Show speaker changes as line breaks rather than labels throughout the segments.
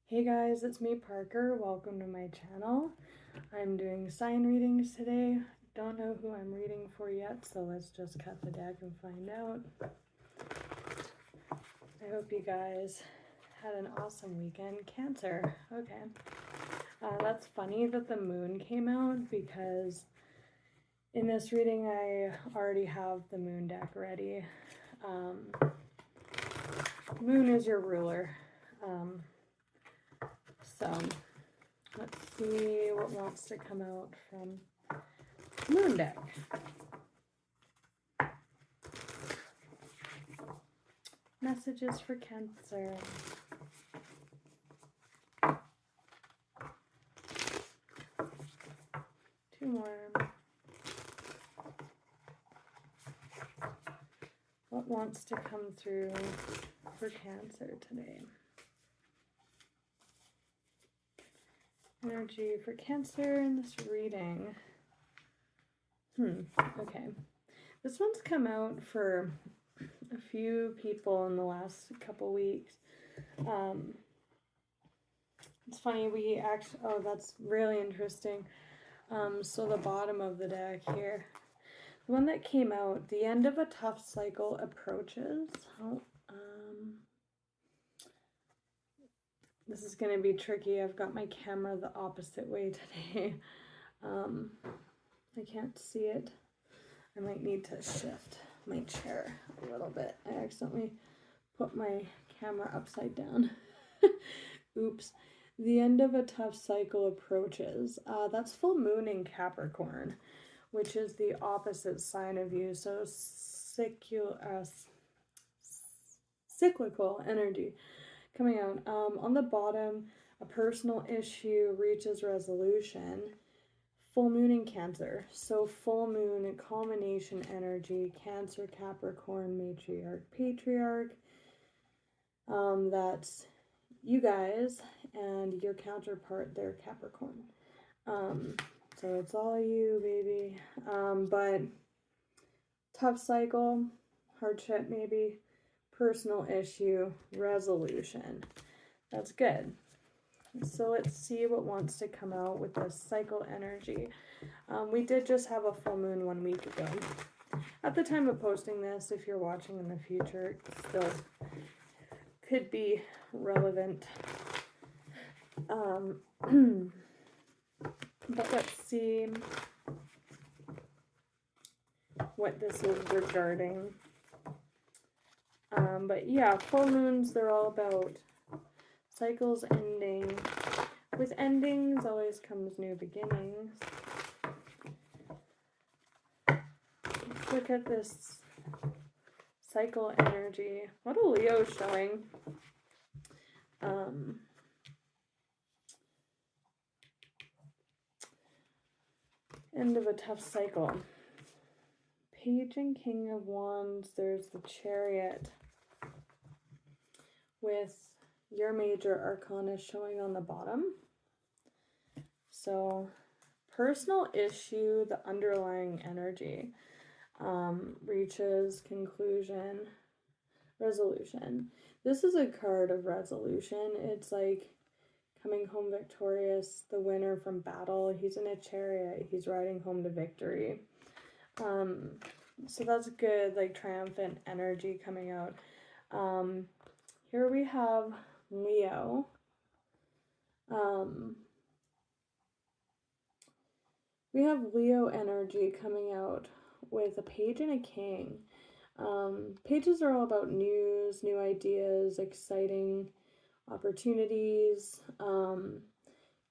Hey guys, it's me Parker. Welcome to my channel. I'm doing sign readings today. Don't know who I'm reading for yet, so let's just cut the deck and find out. I hope you guys had an awesome weekend. Cancer. Okay. That's funny that the moon came out because in this reading I already have the moon deck ready. Moon is your ruler. So let's see what wants to come out from moon deck. Messages for Cancer. Two more. What wants to come through for Cancer today? Energy for Cancer in this reading. Okay. This one's come out for a few people in the last couple weeks. It's funny, we actually, oh, that's really interesting. So the bottom of the deck here, the one that came out, the end of a tough cycle approaches. This is going to be tricky. I've got my camera the opposite way today. I can't see it. I might need to shift my chair a little bit. I accidentally put my camera upside down. Oops. The end of a tough cycle approaches. That's full moon in Capricorn, which is the opposite sign of you. So cyclical energy coming out. On the bottom, a personal issue reaches resolution. Full moon in Cancer. So full moon, culmination energy, Cancer, Capricorn, matriarch, patriarch. That's you guys and your counterpart, their Capricorn. So it's all you, baby. But tough cycle, hardship maybe, personal issue, resolution. That's good. So let's see what wants to come out with this cycle energy. We did just have a full moon 1 week ago. At the time of posting this, if you're watching in the future, it still could be relevant. But let's see what this is regarding. But yeah, full moons, they're all about cycles ending. With endings always comes new beginnings. Let's look at this cycle energy. What a Leo showing. End of a tough cycle. Page and King of Wands. There's the Chariot with your major arcana showing on the bottom. So personal issue, the underlying energy, reaches conclusion, resolution. This is a card of resolution. It's like coming home victorious, the winner from battle. He's in a chariot. He's riding home to victory. So that's good, like triumphant energy coming out. Here we have Leo. We have Leo energy coming out with a page and a king. Pages are all about news, new ideas, exciting opportunities.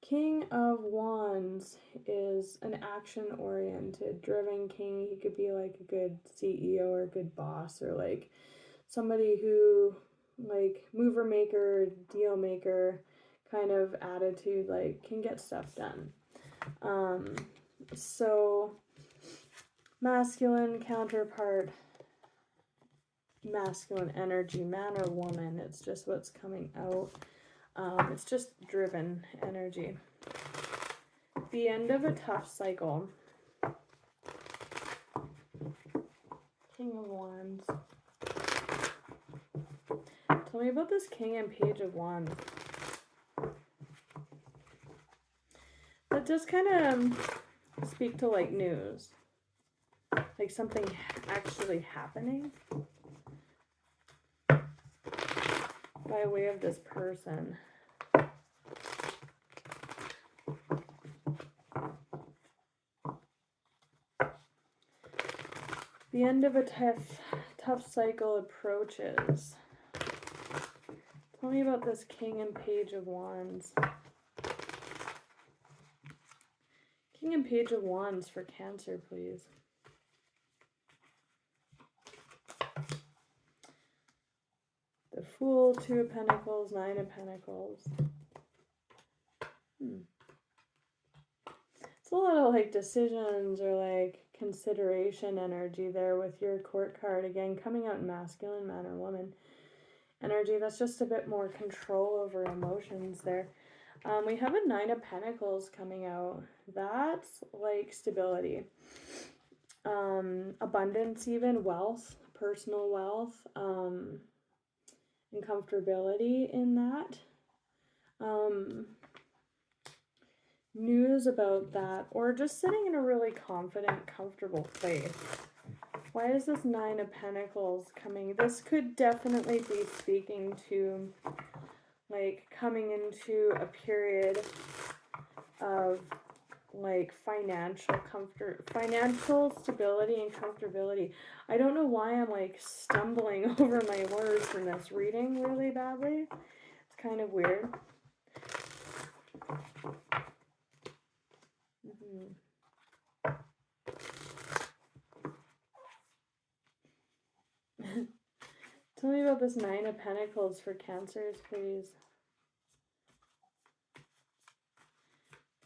King of Wands is an action-oriented, driven king. He could be like a good CEO or a good boss, or like somebody who, like, mover maker, deal maker kind of attitude, like can get stuff done. So masculine counterpart, masculine energy, man or woman, it's just what's coming out. It's just driven energy. The end of a tough cycle. King of Wands. Tell me about this King and Page of Wands. That just kind of speak to like news, like something actually happening by way of this person. The end of a tough cycle approaches. Tell me about this King and Page of Wands. King and Page of Wands for Cancer, please. The Fool, Two of Pentacles, Nine of Pentacles. It's a lot of like decisions or like consideration energy there with your Court card. Again, coming out in masculine, man or woman energy. That's just a bit more control over emotions there. We have a Nine of Pentacles coming out. That's like stability, abundance, even wealth, personal wealth, and comfortability in that. News about that, or just sitting in a really confident, comfortable place. Why is this Nine of Pentacles coming? This could definitely be speaking to like coming into a period of like financial comfort, financial stability and comfortability. I don't know why I'm like stumbling over my words in this reading really badly. It's kind of weird. Tell me about this Nine of Pentacles for Cancers, please.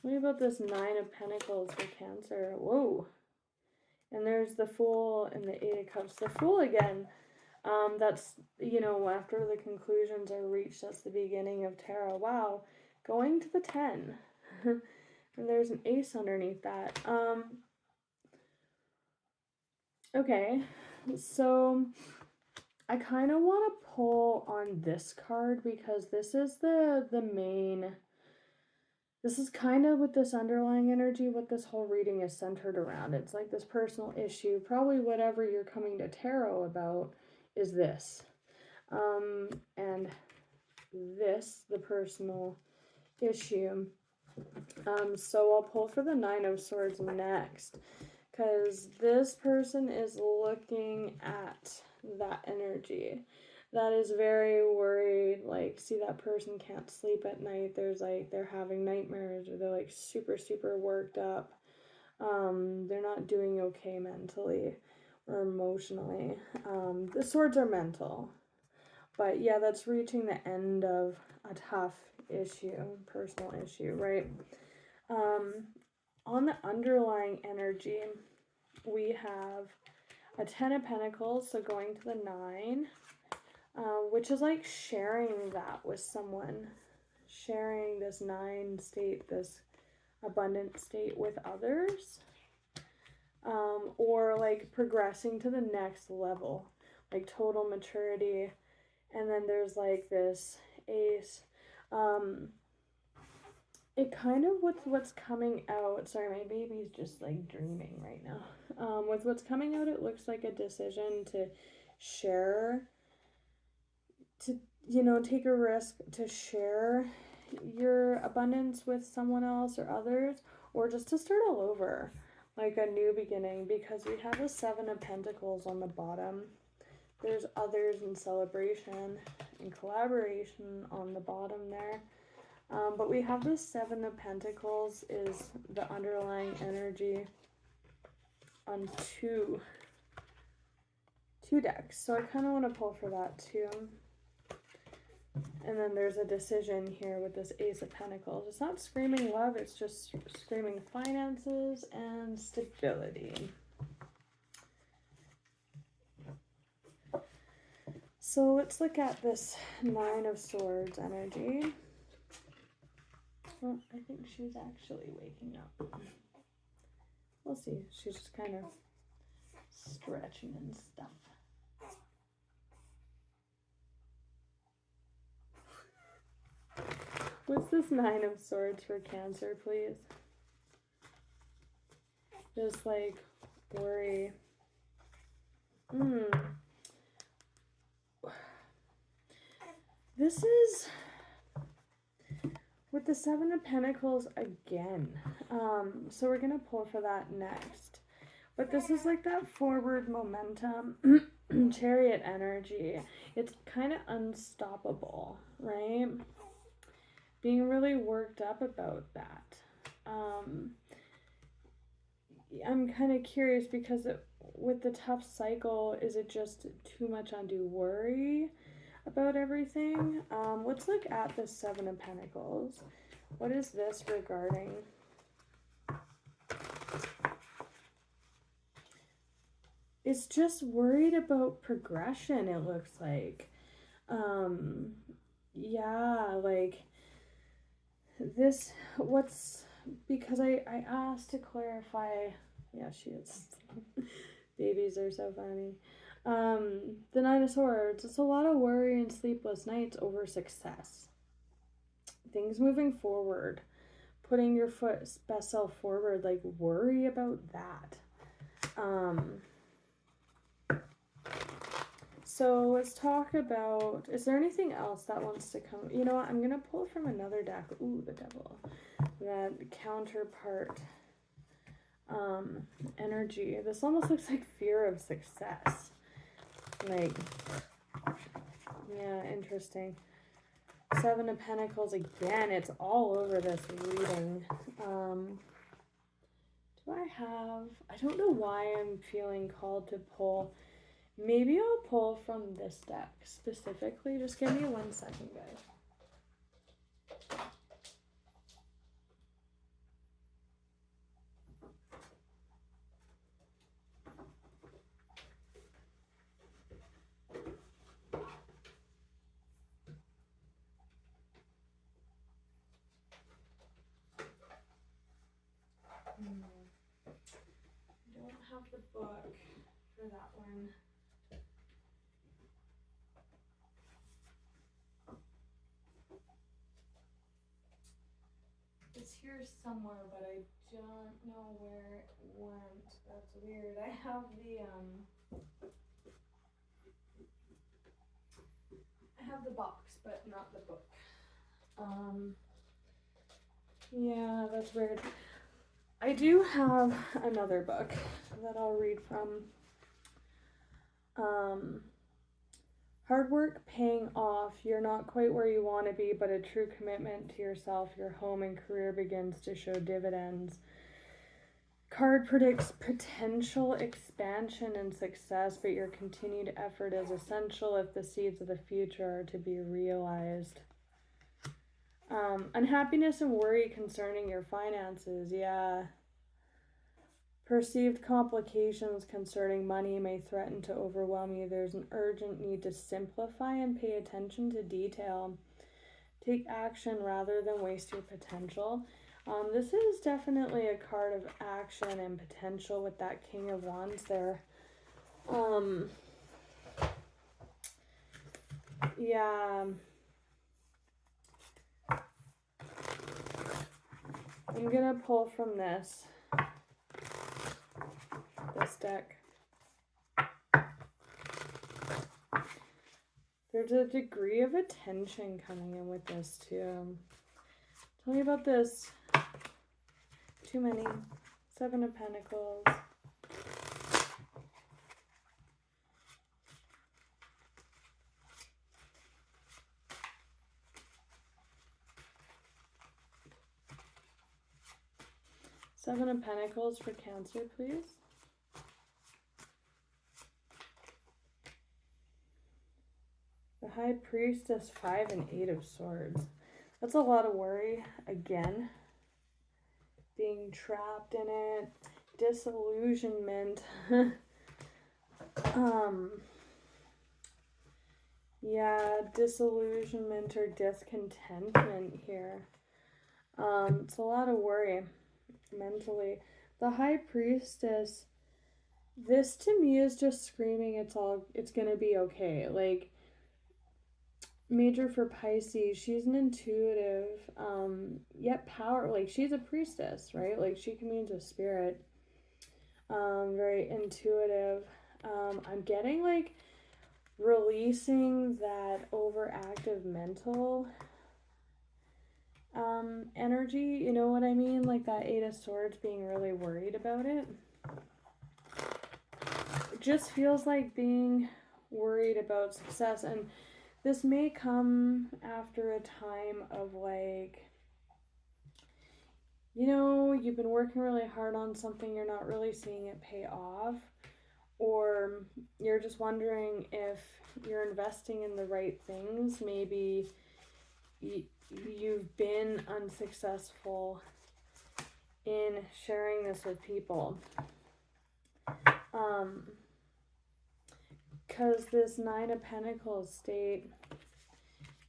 Tell me about this Nine of Pentacles for Cancer. Whoa. And there's the Fool and the Eight of Cups. The Fool again. That's, you know, after the conclusions are reached, that's the beginning of tarot. Wow. Going to the 10. And there's an ace underneath that. Okay. So I kind of want to pull on this card because this is the main, this is kind of with this underlying energy, what this whole reading is centered around. It's like this personal issue. Probably whatever you're coming to tarot about is this. And this, the personal issue. So I'll pull for the Nine of Swords next, because this person is looking at that energy that is very worried. Like, see, that person can't sleep at night. There's like, they're having nightmares, or they're like super worked up. They're not doing okay mentally or emotionally. The swords are mental, but yeah, that's reaching the end of a tough issue, personal issue, right? On the underlying energy, we have a Ten of Pentacles, so going to the 9, which is like sharing that with someone, sharing this 9 state, this abundant state with others, or like progressing to the next level, like total maturity. And then there's like this ace. It kind of, with what's coming out, sorry, my baby's just like dreaming right now. With what's coming out, it looks like a decision to share, to, you know, take a risk to share your abundance with someone else or others, or just to start all over, like a new beginning, because we have a Seven of Pentacles on the bottom. There's others in celebration and collaboration on the bottom there. But we have the Seven of Pentacles is the underlying energy on two decks. So I kind of want to pull for that too. And then there's a decision here with this Ace of Pentacles. It's not screaming love, it's just screaming finances and stability. So let's look at this Nine of Swords energy. Well, I think she's actually waking up. We'll see. She's just kind of stretching and stuff. What's this Nine of Swords for Cancer, please? this like worry. This is with the Seven of Pentacles again. So we're gonna pull for that next. But this is like that forward momentum, Chariot energy. It's kind of unstoppable, right? Being really worked up about that. I'm kind of curious because with the tough cycle, is it just too much undue worry about everything? Let's look at the Seven of Pentacles. What is this regarding? It's just worried about progression, it looks like. Yeah, like this, because I asked to clarify, yeah, she is. Babies are so funny. The Nine of Swords, it's a lot of worry and sleepless nights over success. Things moving forward, putting your best self forward, like worry about that. So let's talk about, is there anything else that wants to come? You know what, I'm going to pull from another deck. Ooh, the Devil. That counterpart energy. This almost looks like fear of success. Like, yeah, interesting. Seven of Pentacles again. It's all over this reading. Do I don't know why I'm feeling called to pull. Maybe I'll pull from this deck specifically. Just give me 1 second, guys. I don't have the book for that one. It's here somewhere, but I don't know where it went. That's weird. I have the box, but not the book. Yeah, that's weird. I do have another book that I'll read from. Hard work paying off. You're not quite where you want to be, but a true commitment to yourself, your home and career begins to show dividends. Card predicts potential expansion and success, but your continued effort is essential if the seeds of the future are to be realized. Unhappiness and worry concerning your finances. Yeah. Perceived complications concerning money may threaten to overwhelm you. There's an urgent need to simplify and pay attention to detail. Take action rather than waste your potential. This is definitely a card of action and potential with that King of Wands there. Yeah. I'm gonna pull from this deck. There's a degree of attention coming in with this too. Tell me about this. Too many. Seven of Pentacles. Seven of Pentacles for Cancer, please. The High Priestess, 5 and 8 of Swords. That's a lot of worry. Again, being trapped in it. Disillusionment. Yeah, disillusionment or discontentment here. It's a lot of worry mentally. The High Priestess, this to me is just screaming it's gonna be okay. Like, major for Pisces, she's an intuitive, yet power, like she's a priestess, right? Like she communes with spirit. very intuitive. I'm getting like releasing that overactive mental energy, you know what I mean? Like that Eight of Swords, being really worried about it. It just feels like being worried about success, and this may come after a time of like, you know, you've been working really hard on something, you're not really seeing it pay off, or you're just wondering if you're investing in the right things. Maybe you've been unsuccessful in sharing this with people. Because this Nine of Pentacles state,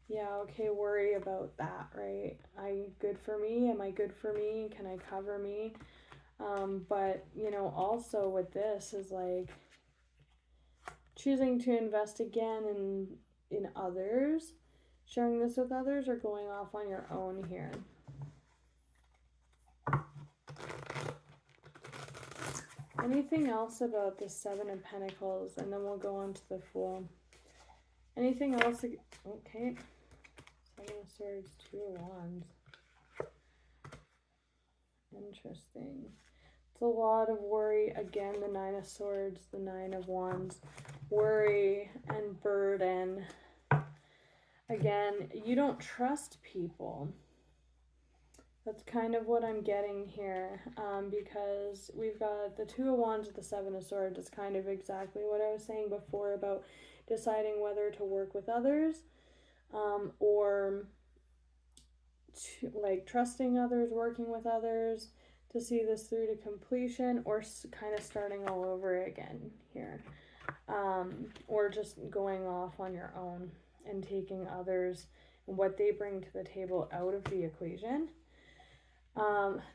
yeah, okay, worry about that, right? Good for me? Am I good for me? Can I cover me? But, you know, also with this is like choosing to invest again in others, sharing this with others, or going off on your own here. Anything else about the Seven of Pentacles? And then we'll go on to the Fool. Anything else? Okay. Seven of Swords, Two of Wands. Interesting. It's a lot of worry. Again, the Nine of Swords, the Nine of Wands. Worry and burden. Again, you don't trust people. That's kind of what I'm getting here, because we've got the Two of Wands with the Seven of Swords. It's kind of exactly what I was saying before about deciding whether to work with others, or to, like, trusting others, working with others to see this through to completion, or kind of starting all over again here, or just going off on your own and taking others and what they bring to the table out of the equation.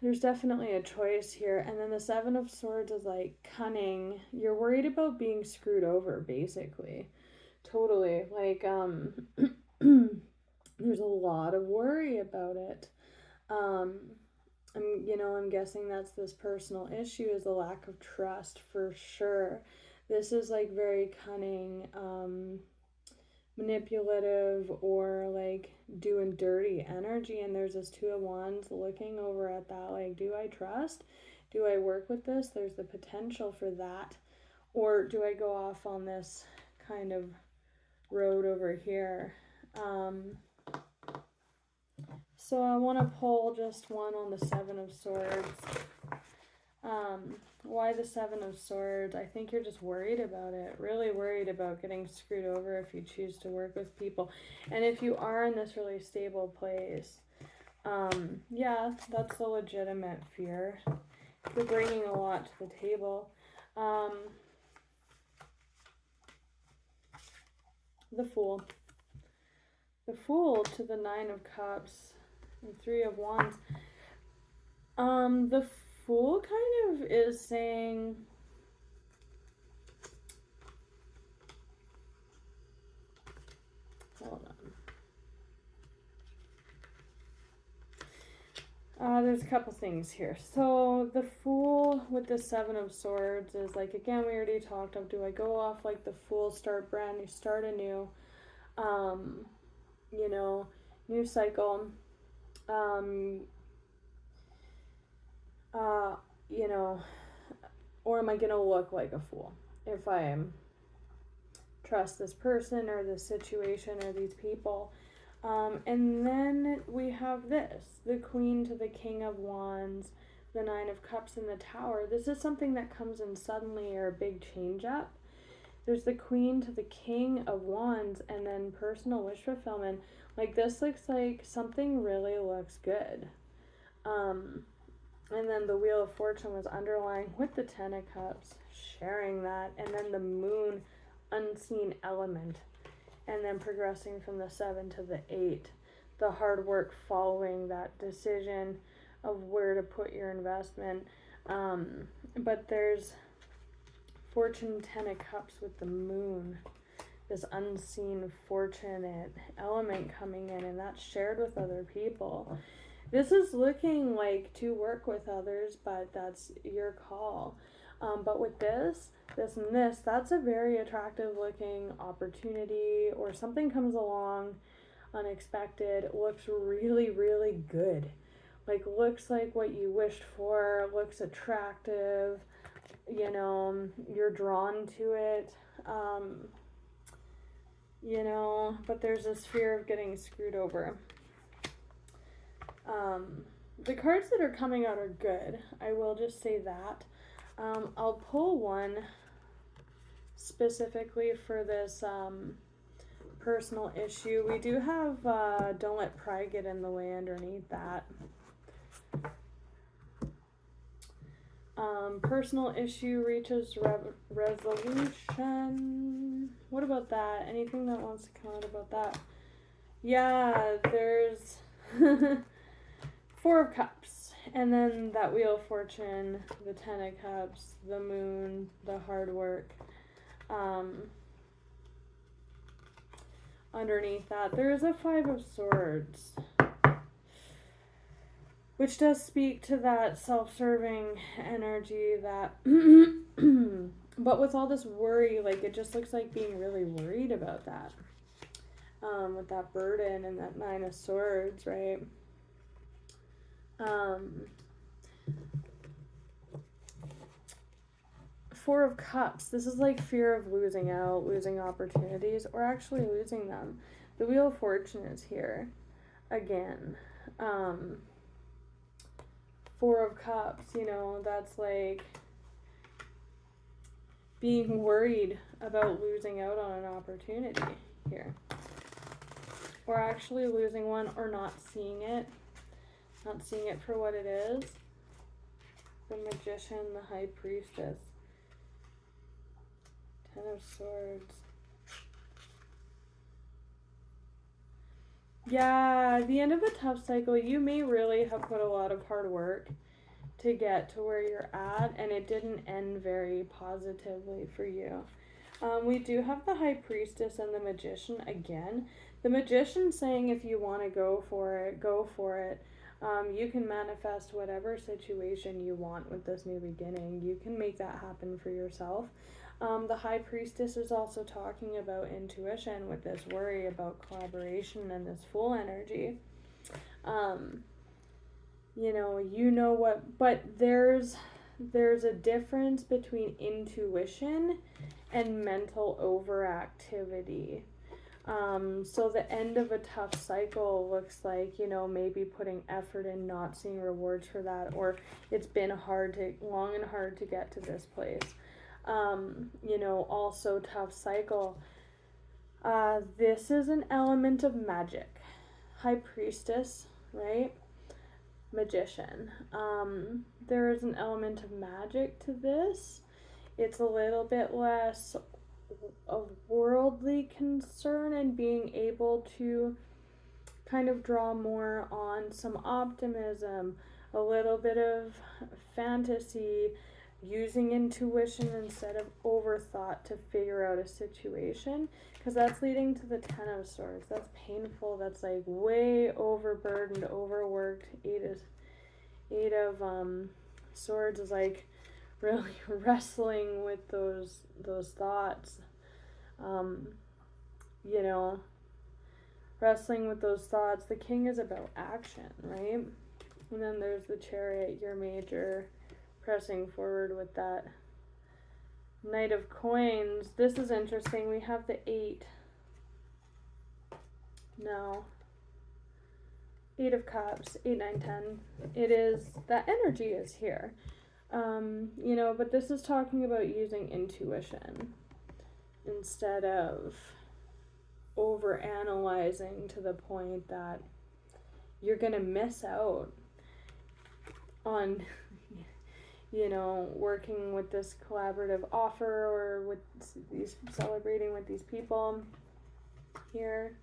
There's definitely a choice here. And then the Seven of Swords is like cunning. You're worried about being screwed over, basically. Totally. Like, there's a lot of worry about it. I'm guessing that's this personal issue, is a lack of trust for sure. This is like very cunning, manipulative, or like doing dirty energy. And there's this Two of Wands looking over at that, like, do I trust? Do I work with this? There's the potential for that. Or do I go off on this kind of road over here? So I want to pull just one on the Seven of Swords. Why the Seven of Swords? I think you're just worried about it. Really worried about getting screwed over if you choose to work with people. And if you are in this really stable place, yeah, that's a legitimate fear. You're bringing a lot to the table. The Fool. The Fool to the Nine of Cups and Three of Wands. The Fool kind of is saying, hold on. There's a couple things here. So the Fool with the Seven of Swords is like, again, we already talked of, do I go off like the Fool, start brand new, start anew, new cycle, or am I going to look like a fool if I trust this person or this situation or these people? And then we have this, the Queen to the King of Wands, the Nine of Cups in the Tower. This is something that comes in suddenly, or a big change up. There's the Queen to the King of Wands, and then personal wish fulfillment. Like, this looks like something really looks good. And then the Wheel of Fortune was underlying with the Ten of Cups, sharing that. And then the Moon, unseen element. And then progressing from the 7 to the 8. The hard work following that decision of where to put your investment. But there's Fortune, Ten of Cups with the Moon. This unseen fortunate element coming in. And that's shared with other people. This is looking like to work with others, but that's your call. But with this and this, that's a very attractive looking opportunity, or something comes along unexpected, looks really, really good. Like, looks like what you wished for, looks attractive, you know, you're drawn to it, you know, but there's this fear of getting screwed over. The cards that are coming out are good. I will just say that. I'll pull one specifically for this personal issue. We do have don't let pride get in the way underneath that. Personal issue reaches resolution. What about that? Anything that wants to come out about that? Yeah, there's Four of Cups, and then that Wheel of Fortune, the Ten of Cups, the Moon, the hard work. Underneath that, there is a Five of Swords, which does speak to that self-serving energy that, but with all this worry, like, it just looks like being really worried about that, with that burden and that Nine of Swords, right? Four of Cups, this is like fear of losing out, losing opportunities, or actually losing them. The Wheel of Fortune is here again. Four of Cups, you know, that's like being worried about losing out on an opportunity here, or actually losing one, or not seeing it for what it is. The Magician, the High Priestess, Ten of Swords. Yeah, the end of a tough cycle. You may really have put a lot of hard work to get to where you're at, and it didn't end very positively for you. We do have the High Priestess and the Magician again. The Magician saying if you want to go for it, go for it. You can manifest whatever situation you want with this new beginning. You can make that happen for yourself. The High Priestess is also talking about intuition with this worry about collaboration and this Fool energy. You know what, but there's a difference between intuition and mental overactivity. So the end of a tough cycle looks like, maybe putting effort and not seeing rewards for that, or it's been long and hard to get to this place. Also tough cycle. This is an element of magic. High Priestess, right? Magician. There is an element of magic to this. It's a little bit less of worldly concern and being able to kind of draw more on some optimism, a little bit of fantasy, using intuition instead of overthought to figure out a situation, because that's leading to the Ten of Swords. That's painful. That's like way overburdened, overworked. Eight of Swords is like really wrestling with those thoughts. Wrestling with those thoughts. The King is about action, right? And then there's the Chariot, your major, pressing forward with that Knight of Coins. This is interesting. We have the 8. No. 8 of Cups, 8, 9, 10. It is, that energy is here. But this is talking about using intuition instead of over-analyzing to the point that you're going to miss out on, working with this collaborative offer, or with celebrating with these people here.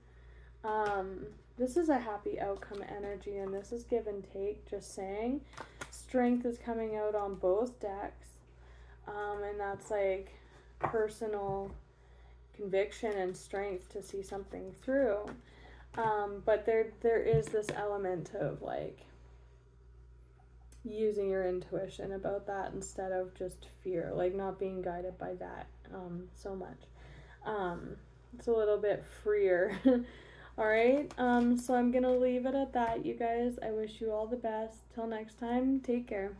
This is a happy outcome energy, and this is give and take, just saying. Strength is coming out on both decks, and that's like personal conviction and strength to see something through. But there is this element of like using your intuition about that instead of just fear, like not being guided by that so much. It's a little bit freer. All right, so I'm gonna leave it at that, you guys. I wish you all the best. Till next time, take care.